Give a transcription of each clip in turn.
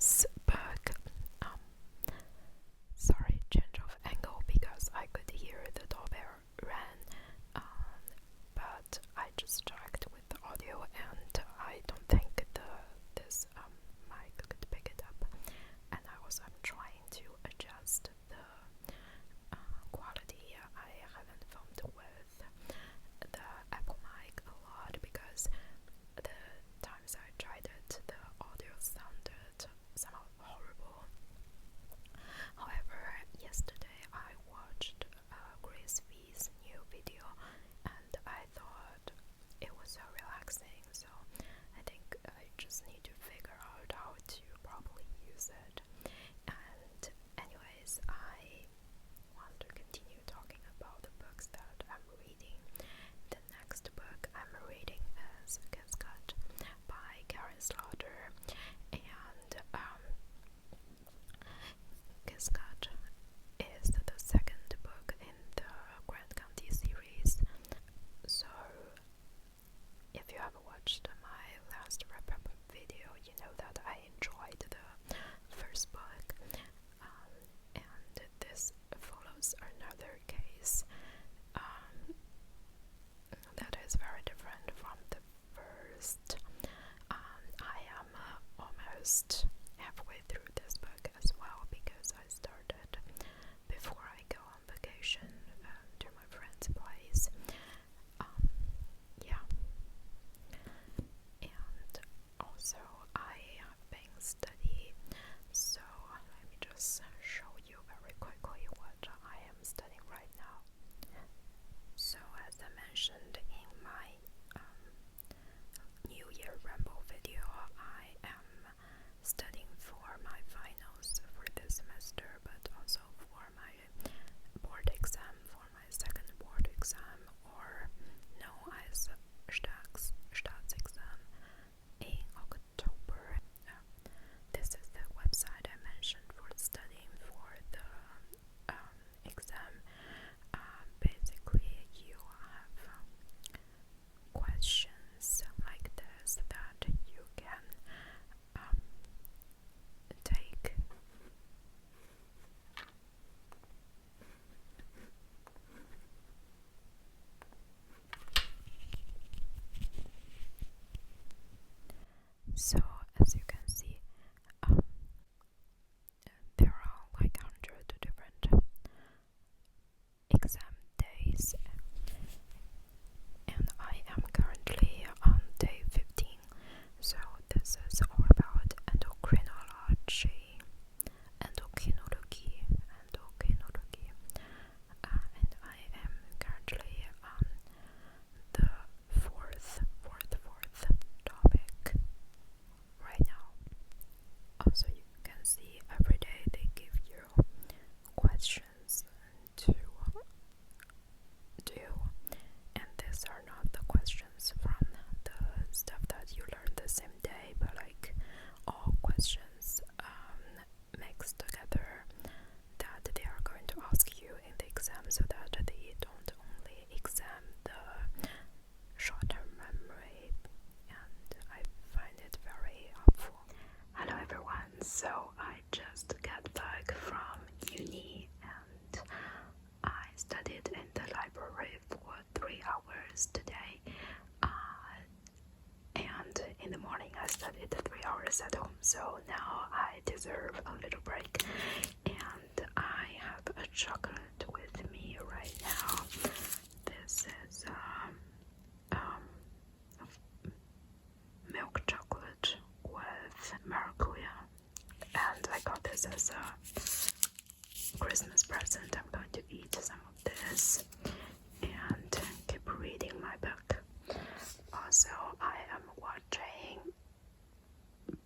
this book. Sorry, change of angle because I could hear the doorbell ring, but I just checked with the audio and I don't think this mic could pick it up. And I'm trying to adjust the quality. I haven't filmed with the Apple mic a lot because the times I tried it, the audio sounded somehow horrible. However, yesterday I watched Grace V's new video and I thought it was so relaxing, so I think I just need to figure out how to properly use it. And anyways, I want to continue talking about the books that I'm reading. The next book I'm reading is Cascade by Karen Slaughter, and Cascade is the second book in the Grand County series. So if you have watched my last wrap-up video, you know that I enjoyed the first book, and this follows another case that is very different from the first. I am almost halfway through this book as well because I started before I go on vacation to my friend's place. Yeah. And also I have been studying, so let me just show you very quickly what I am studying right now. So as I mentioned in my New Year Ramble video, I am studying for my finals for this semester, but also for my board exam, for my second board exam, or known as Staatsexamen in October. This is the website I mentioned for studying for the exam. Basically, you have questions like this that you can take. So as you can see, there are like 100 different exam days, and I am currently on day 15. So this is all about endocrinology, and I am currently on the fourth topic right now. Also, you can see every day they give you questions to do, and these are not the questions from the stuff that you learn the same day, but like all questions mixed together that they are going to ask you in the exam, so that they don't only exam the short-term memory, and I find it very helpful. Hello everyone, so I just got back from uni and I studied in the library for 3 hours today, and in the morning I studied 3 hours at home, so now I deserve a little break, and I have a chocolate with me right now. This is milk chocolate with maracuja, and I got this as a Christmas present. I'm going to eat some of this and keep reading my book. Also, I am watching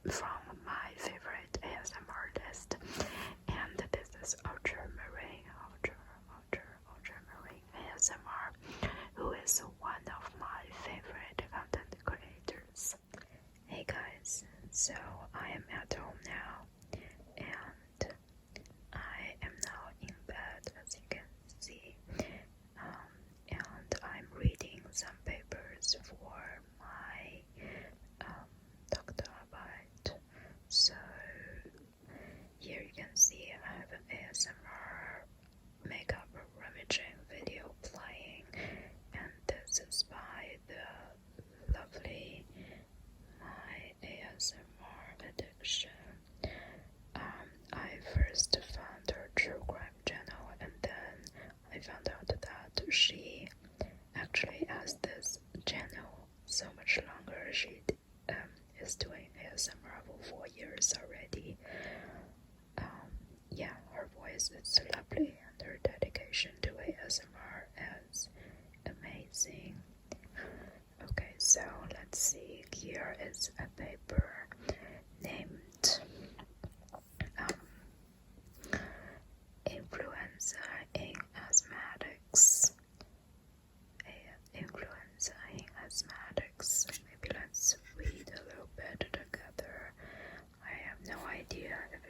from my favorite ASMR artist, and this is Ultramarine ASMR, who is one of my favorite content creators. Hey guys, so I am at home now, and I am now in bed, as you can see, and I'm reading some papers for my doctorate. So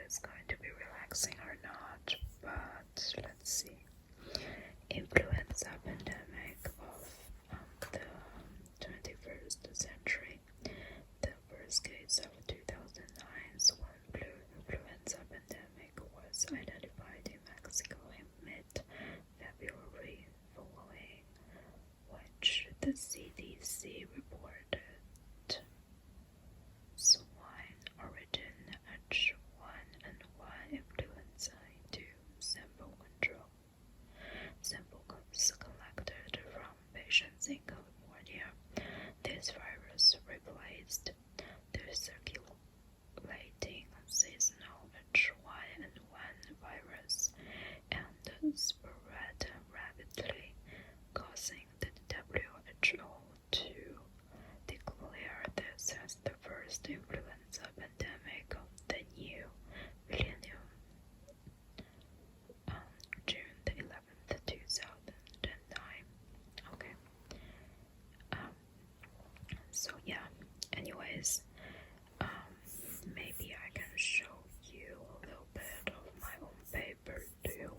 it's going to be relaxing or not, but let's see. Influenza pandemic of the 21st century. The first case of 2009's swine flu influenza pandemic was identified in Mexico in mid-February, following which the CDC reported swine origin H1N1 influenza into sample control. Samples collected from patients in California. This virus replaced the circulating seasonal H1N1 virus and spread rapidly, causing the WHO to declare this as the first influenza pandemic of the new millennium on June the 11th, 2009. Okay. So yeah, anyways, maybe I can show you a little bit of my own paper too.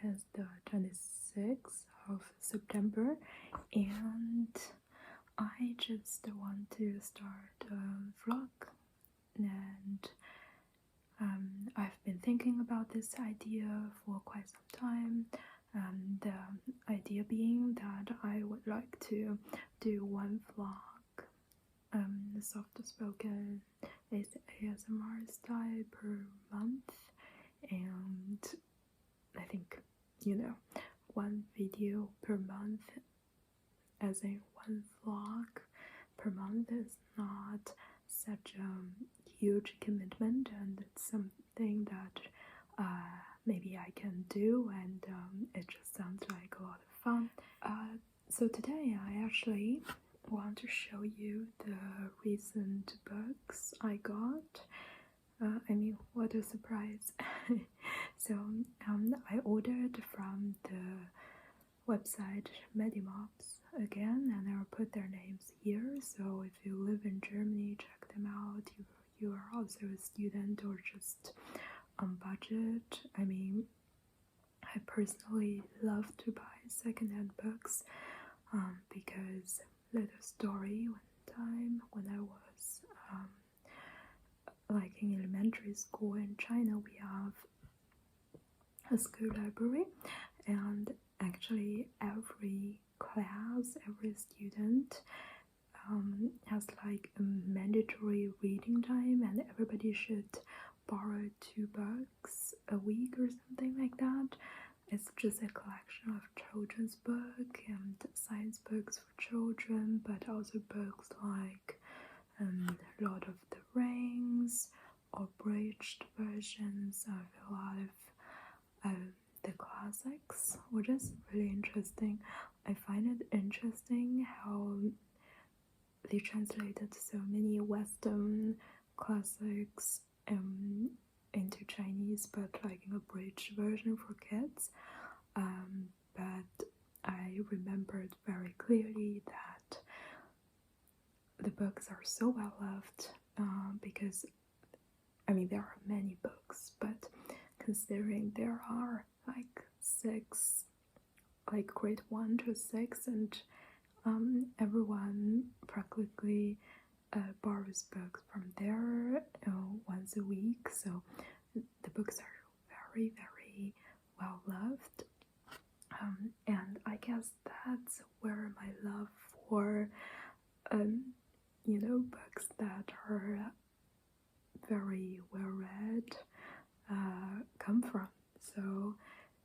is the 26th of September, and I just want to start a vlog, and I've been thinking about this idea for quite some time. The idea being that I would like to do one vlog, soft spoken ASMR style per month, and I think, one video per month, as in one vlog per month, is not such a huge commitment, and it's something that maybe I can do, and it just sounds like a lot of fun. So today I actually want to show you the recent books I got. What a surprise. So I ordered from the website Medimobs again, and I'll put their names here, so if you live in Germany, check them out. You are also a student or just on budget. I personally love to buy secondhand books, because little story, one time when I was like in elementary school in China, we have a school library, and actually every class, every student has like a mandatory reading time, and everybody should borrow 2 books a week or something like that. It's just a collection of children's books and science books for children, but also books like Lord of the Rings or abridged versions of a lot of the classics, which is really interesting. I find it interesting how they translated so many Western classics into Chinese, but like in a abridged version for kids. But I remembered very clearly that the books are so well loved, because there are many books, but considering there are like 6, like grade 1 to 6, and everyone practically borrows books from there once a week, so the books are very, very well loved, and I guess that's where my love for books that are very well read come from. So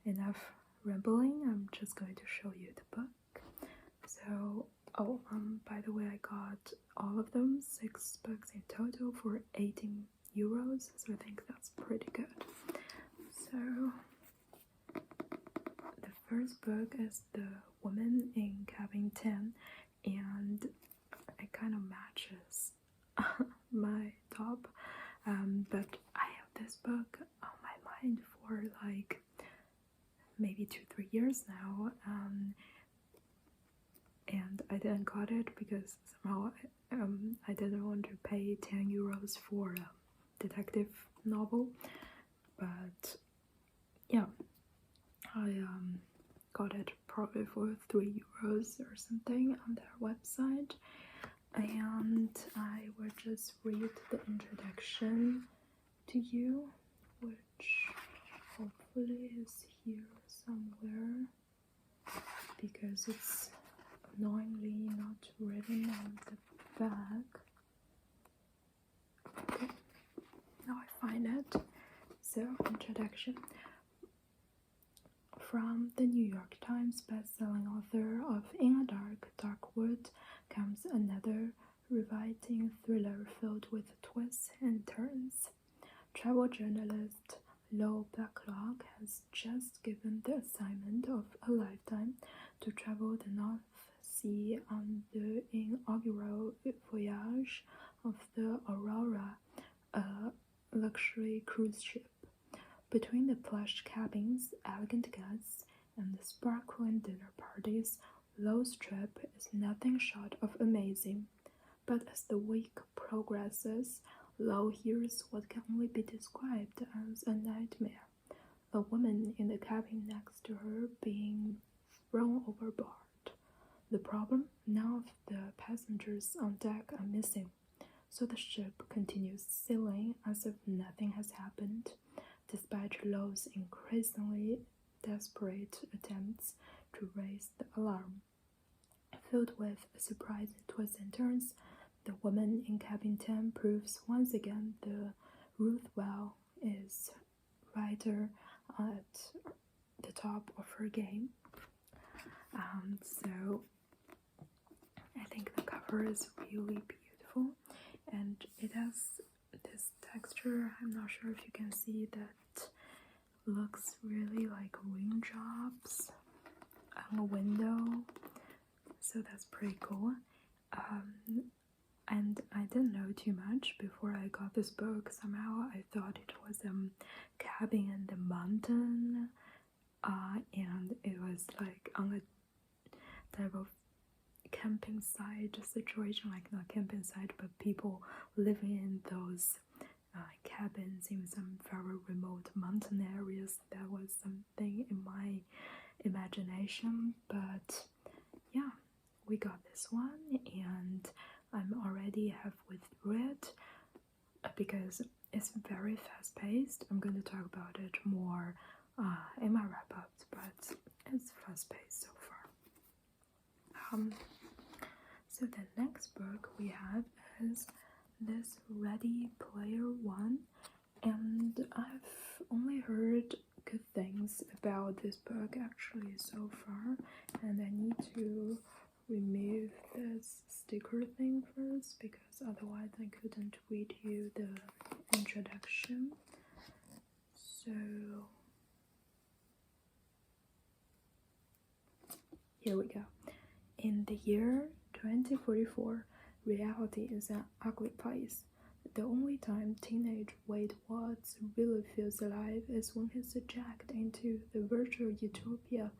enough rambling, I'm just going to show you the book. So by the way, I got all of them, 6 books in total, for 18 euros, so I think that's pretty good. So the first book is The Woman in Cabinton, and it kind of matches my top, but I have this book on my mind for like maybe 2-3 years now, and I didn't got it because somehow I didn't want to pay 10 euros for a detective novel, but yeah, I got it probably for 3 euros or something on their website, and I will just read the introduction to you, which hopefully is here somewhere, because it's annoyingly not written on the back. Okay, now I find it. So, introduction. From the New York Times best-selling author of In a Dark, Dark Wood comes another riveting thriller filled with twists and turns. Travel journalist Lo Blacklock has just given the assignment of a lifetime to travel the North Sea on the inaugural voyage of the Aurora, a luxury cruise ship. Between the plush cabins, elegant guests, and the sparkling dinner parties, Lo's trip is nothing short of amazing. But as the week progresses, Lo hears what can only be described as a nightmare. a woman in the cabin next to her being thrown overboard. The problem? None of the passengers on deck are missing, so the ship continues sailing as if nothing has happened, despite Lowe's increasingly desperate attempts to raise the alarm. Filled with surprising twists and turns, the woman in Cabinton proves once again the Ruthwell is writer at the top of her game. So I think the cover is really beautiful, and it has this texture. I'm not sure if you can see that. Looks really like raindrops on a window, so that's pretty cool. And I didn't know too much before I got this book. Somehow I thought it was cabin in the mountain, and it was like on a type of camping site situation, like not camping site, but people living in those cabins in some very remote mountain areas. That was something in my imagination, but yeah, we got this one, and I'm already halfway through it because it's very fast-paced. I'm going to talk about it more in my wrap-ups, but it's fast-paced so far. So the next book we have is this Ready Player One, and I've only heard good things about this book actually so far, and I need to remove this sticker thing first because otherwise I couldn't read you the introduction. So here we go. In the year 2044, reality is an ugly place. The only time teenage Wade Watts really feels alive is when he's ejected into the virtual utopia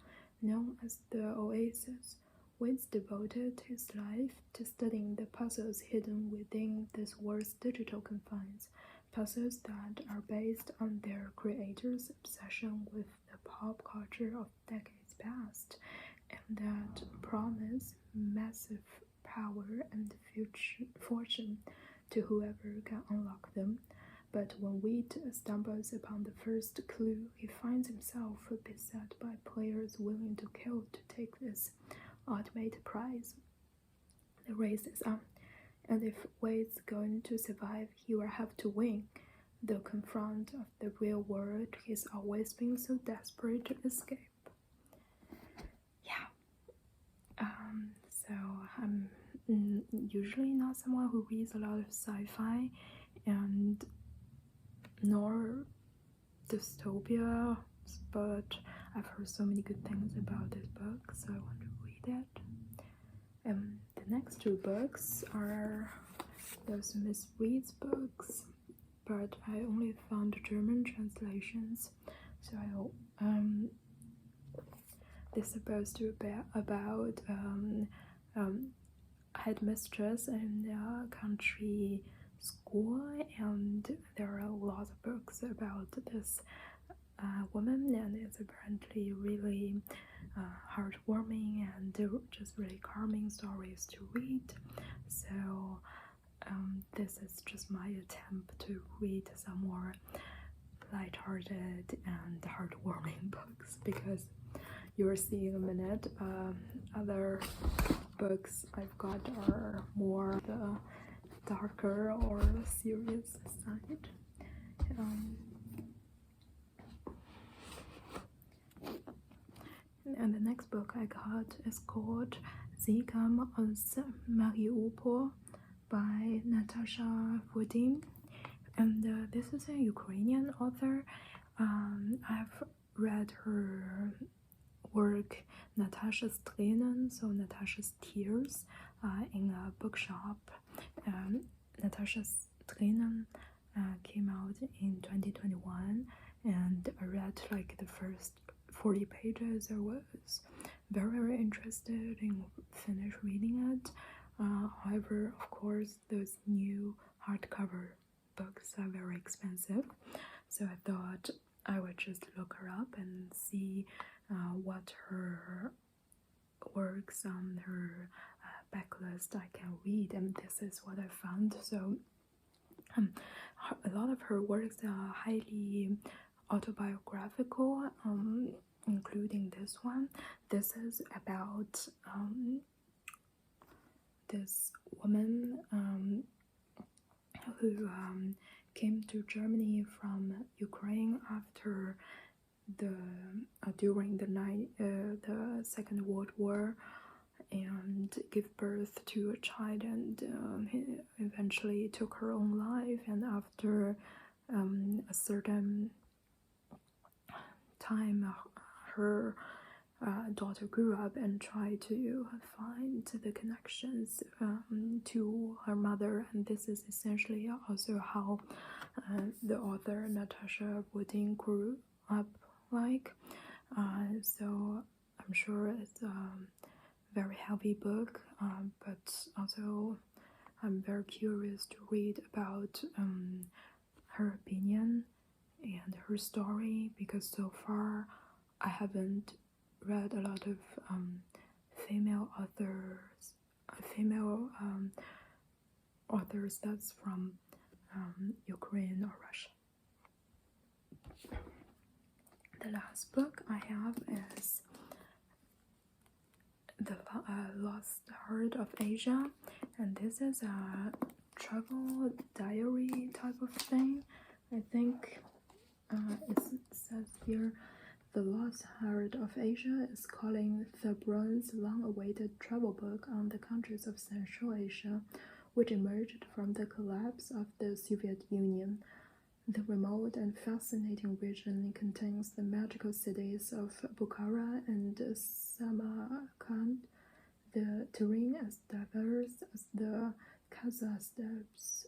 known as the Oasis. Wade's devoted his life to studying the puzzles hidden within this world's digital confines, puzzles that are based on their creators' obsession with the pop culture of decades past, and that promise massive power and fortune to whoever can unlock them. But when Wade stumbles upon the first clue, he finds himself beset by players willing to kill to take this ultimate prize. The race is on, and if Wade's going to survive, he will have to win, the confront of the real world he's always been so desperate to escape. Yeah. So I'm usually not someone who reads a lot of sci-fi and nor dystopia, but I've heard so many good things about this book, so I want to read it. The next two books are those Miss Reed's books, but I only found German translations, so this is supposed to be about headmistress in a country school, and there are a lot of books about this woman, and it's apparently really heartwarming and just really calming stories to read. So this is just my attempt to read some more lighthearted and heartwarming books, because you will see in a minute other books I've got are more the darker or serious side. And the next book I got is called Sie kam aus Mariupol by Natasha Vodim, and this is a Ukrainian author. I've read her work Natasha's Tränen, so Natasha's Tears, in a bookshop. Natasha's Tränen came out in 2021, and I read like the first 40 pages. I was very interested in finish reading it. However, of course, those new hardcover books are very expensive, so I thought I would just look her up and see what her works on her backlist I can read, and this is what I found. So a lot of her works are highly autobiographical, including this one. This is about this woman who came to Germany from Ukraine after during the Second World War, and gave birth to a child, and he eventually took her own life. And after a certain time, her daughter grew up and tried to find the connections to her mother, and this is essentially also how the author Natasha Wooding grew up like. So I'm sure it's a very heavy book, but also I'm very curious to read about her opinion and her story, because so far I haven't read a lot of female authors that's from Ukraine or Russia. The last book I have is The Lost Heart of Asia, and this is a travel diary type of thing. I think it says here, The Lost Heart of Asia is Colin Thurbrand's long-awaited travel book on the countries of Central Asia, which emerged from the collapse of the Soviet Union. The remote and fascinating region contains the magical cities of Bukhara and Samarkand, the terrain as diverse as the Kazakh steppes,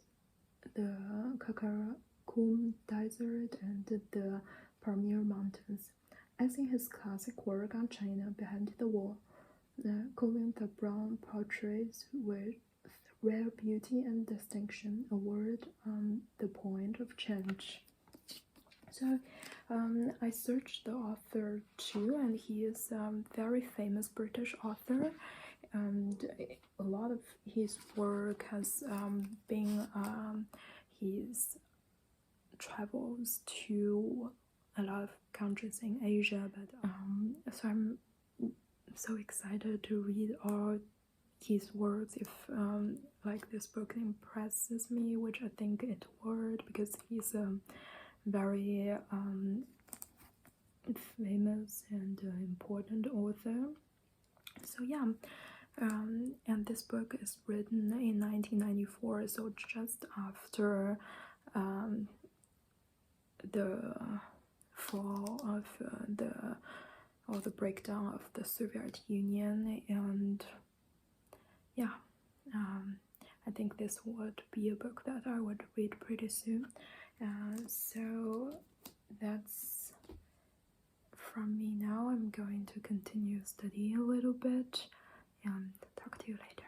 the Karakum Desert, and the Pamir Mountains. As in his classic work on China behind the wall, Colin Thurbrand portrays with rare beauty and distinction a world on the point of change. So I searched the author too, and he is a very famous British author, and a lot of his work has been his travels to a lot of countries in Asia, but so I'm so excited to read all his works if like this book impresses me, which I think it would, because he's a very famous and important author. So yeah, and this book is written in 1994, so just after the fall of the breakdown of the Soviet Union. And yeah, I think this would be a book that I would read pretty soon. So that's from me now. I'm going to continue studying a little bit and talk to you later.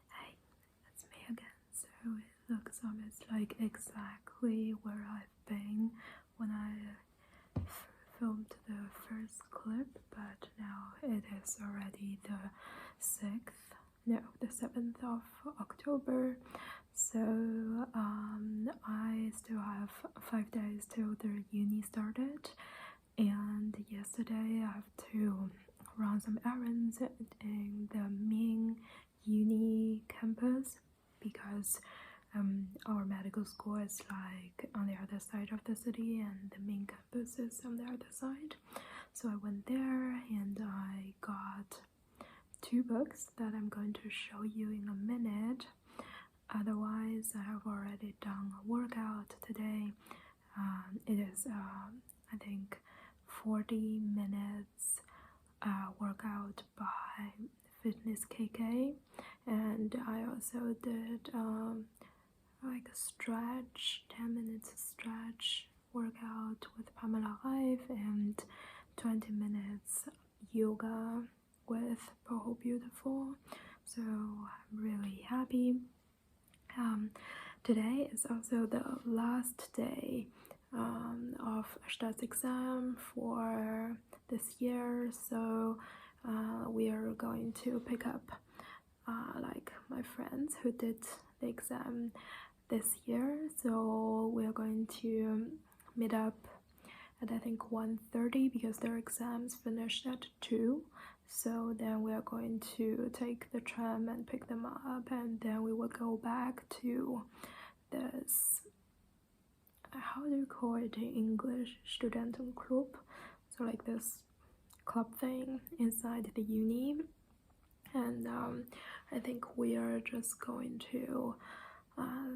Hey, that's me again. So it looks almost like exactly where I've been when I filmed the first clip, but now it is already the 7th of October. So I still have 5 days till the uni started, and yesterday I have to run some errands in the main uni campus, because our medical school is like on the other side of the city and the main campus is on the other side. So I went there and I got 2 books that I'm going to show you in a minute. Otherwise, I have already done a workout today. It is I think 40 minutes workout by Fitness KK, and I also did like a stretch, 10 minutes stretch workout with Pamela Live, and 20 minutes yoga with Boho Beautiful. So I'm really happy. Today is also the last day of stats exam for this year, so we are going to pick up like my friends who did the exam this year, so we're going to meet up at I think 1:30 because their exams finished at 2. So then we are going to take the tram and pick them up, and then we will go back to this, how do you call it in English, Studentenclub, so like this club thing inside the uni. And I think we are just going to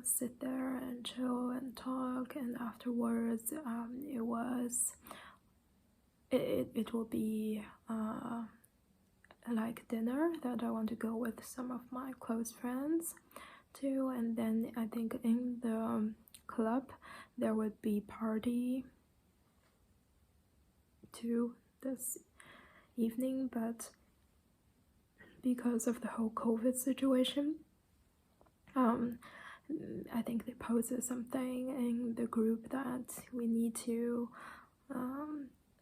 sit there and chill and talk, and afterwards it will be like dinner that I want to go with some of my close friends too. And then I think in the club there would be party too this evening, but because of the whole COVID situation, I think they posted something in the group that we need to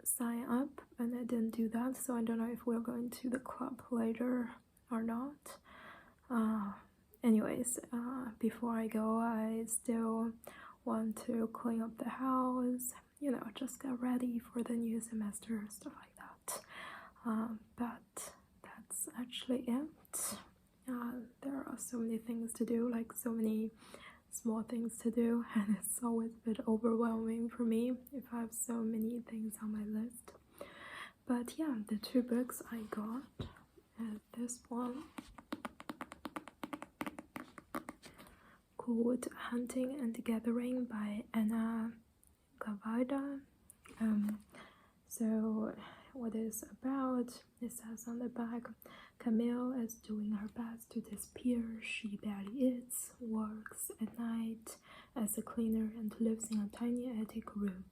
sign up, and I didn't do that, so I don't know if we're going to the club later or not. Anyways, before I go, I still want to clean up the house, you know, just get ready for the new semester, stuff like that. But that's actually it. There are so many things to do, like so many small things to do, and it's always a bit overwhelming for me if I have so many things on my list. But yeah, the 2 books I got, this one called Hunting and Gathering by Anna Cavada. So what it's about, it says on the back, Camille is doing her best to disappear. She barely eats, works at night as a cleaner, and lives in a tiny attic room.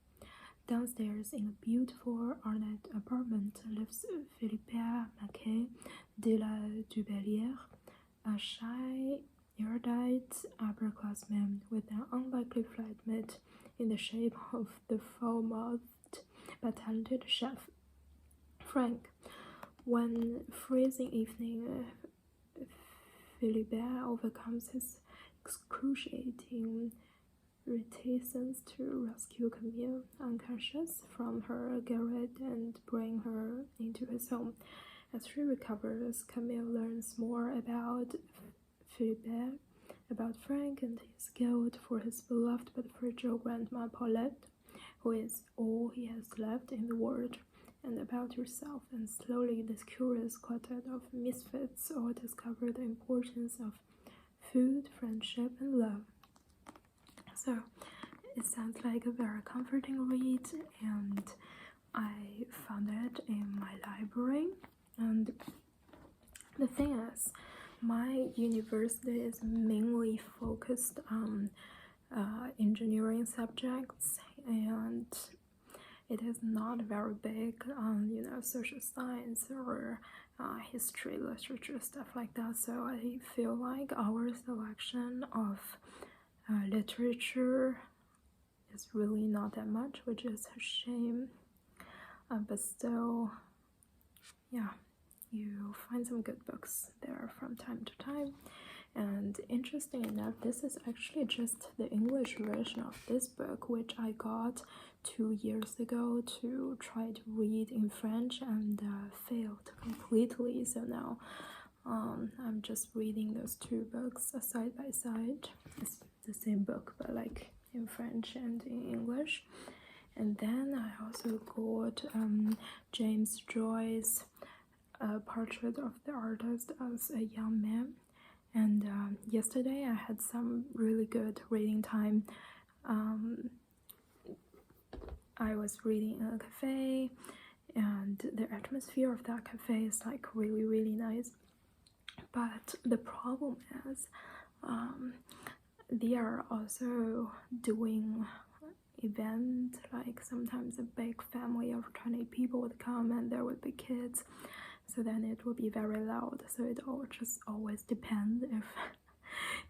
Downstairs in a beautiful ornate apartment lives Philippe Maquet de la Dubellière, a shy, erudite upperclassman with an unlikely flatmate in the shape of the foul-mouthed but talented chef, Frank. One freezing evening, Philibert overcomes his excruciating reticence to rescue Camille, unconscious, from her garret and bring her into his home. As she recovers, Camille learns more about Philibert, about Frank and his guilt for his beloved but fragile grandma Paulette, who is all he has left in the world, and about herself. And slowly this curious quartet of misfits all discover the importance of food, friendship, and love. So it sounds like a very comforting read, and I found it in my library. And the thing is, my university is mainly focused on engineering subjects, and it is not very big on, you know, social science or history, literature, stuff like that. So I feel like our selection of literature is really not that much, which is a shame. But still, yeah, you find some good books there from time to time. And interesting enough, this is actually just the English version of this book, which I got 2 years ago to try to read in French, and failed completely. So now I'm just reading those 2 books side by side. It's the same book, but like in French and in English. And then I also got James Joyce's Portrait of the Artist as a Young Man. And yesterday I had some really good reading time. I was reading in a cafe, and the atmosphere of that cafe is like really, really nice. But the problem is, they are also doing event, like sometimes a big family of 20 people would come, and there would be kids, so then it will be very loud. So it all just always depends if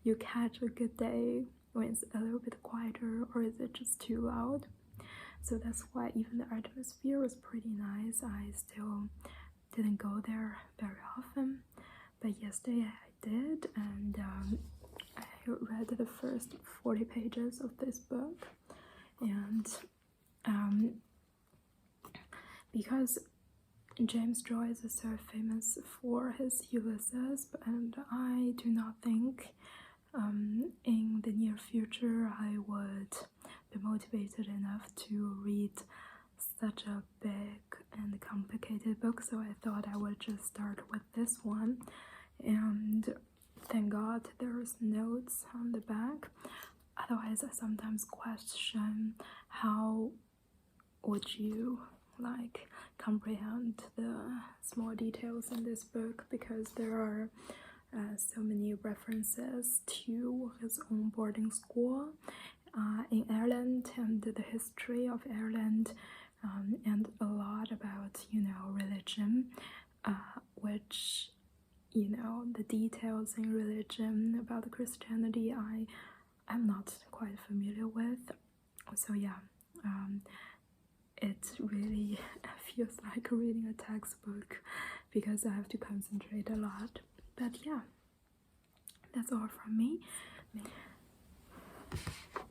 you catch a good day when it's a little bit quieter, or is it just too loud. So that's why even the atmosphere was pretty nice. I still didn't go there very often, but yesterday I did, and I read the first 40 pages of this book. And because James Joyce is so famous for his Ulysses, and I do not think in the near future I would be motivated enough to read such a big and complicated book, so I thought I would just start with this one. And thank God there's notes on the back. Otherwise, I sometimes question how would you comprehend the small details in this book, because there are so many references to his own boarding school in Ireland and the history of Ireland, and a lot about religion, which the details in religion about Christianity I'm not quite familiar with. So yeah, it really feels like reading a textbook because I have to concentrate a lot. But yeah, that's all from me.